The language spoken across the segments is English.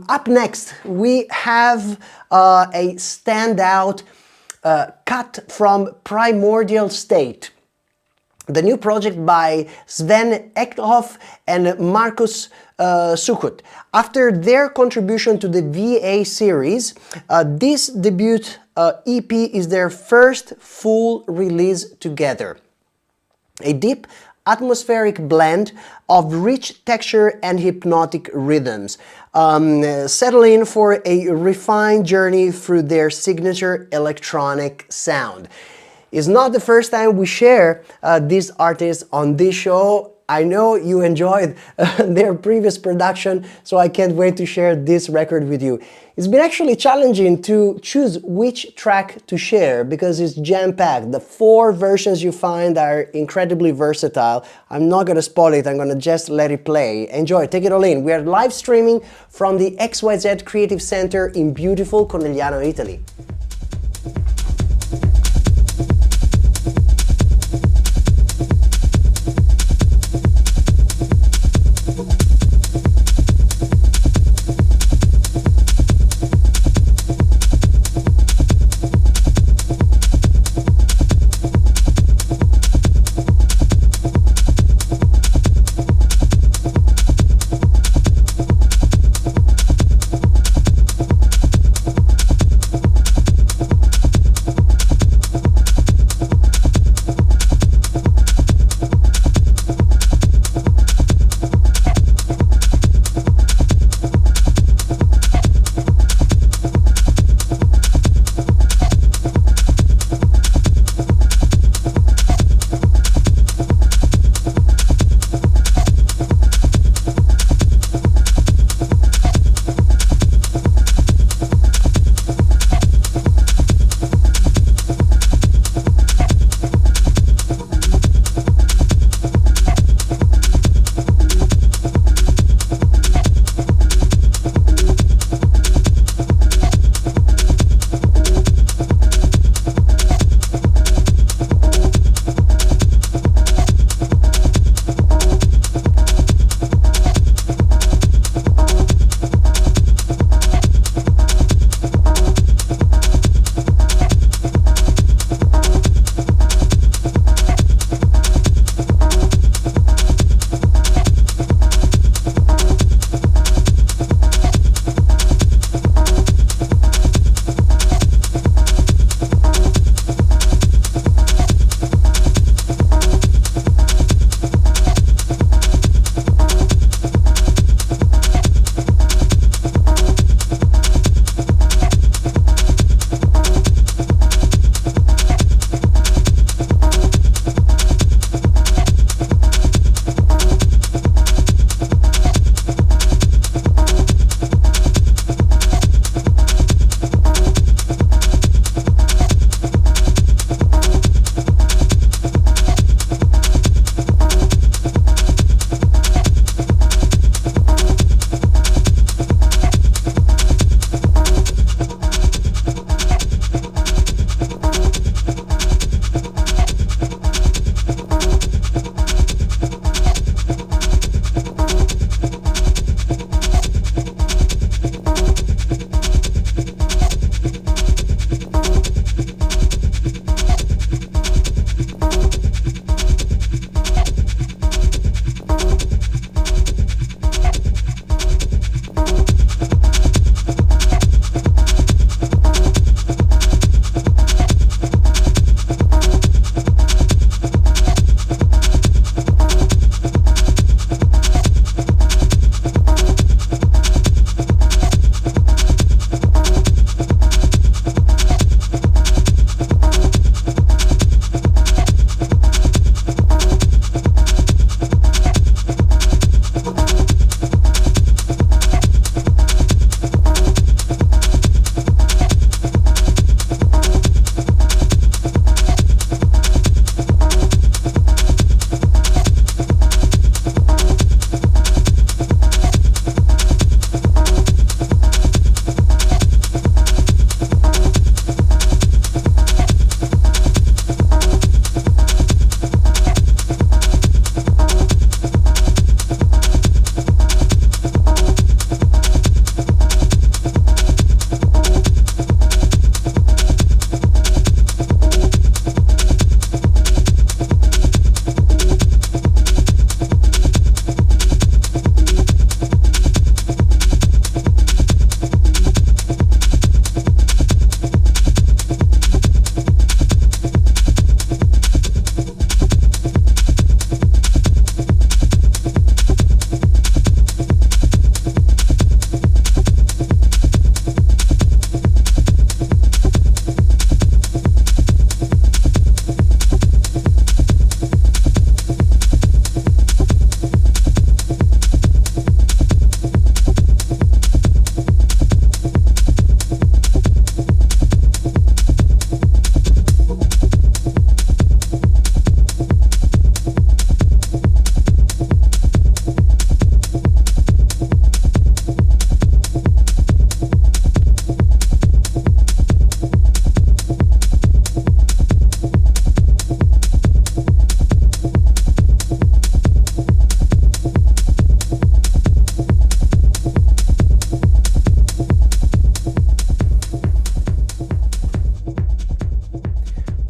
Up next, we have a standout cut from Primordial State, the new project by Sven Eckhoff and Markus Suchut. After their contribution to the VA series, this debut EP is their first full release together. A deep, atmospheric blend of rich texture and hypnotic rhythms. Settle in for a refined journey through their signature electronic sound. It's not the first time we share these artists on this show. I know you enjoyed their previous production, so I can't wait to share this record with you. It's been actually challenging to choose which track to share because it's jam-packed. The 4 versions you find are incredibly versatile. I'm not going to spoil it, I'm going to just let it play. Enjoy, take it all in. We are live streaming from the XYZ Creative Center in beautiful Conegliano, Italy.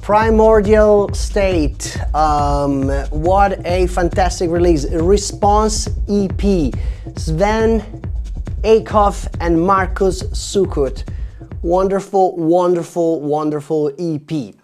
Primordial State, what a fantastic release. Response EP, Sven Akoff and Markus Sukut. Wonderful, wonderful, wonderful EP.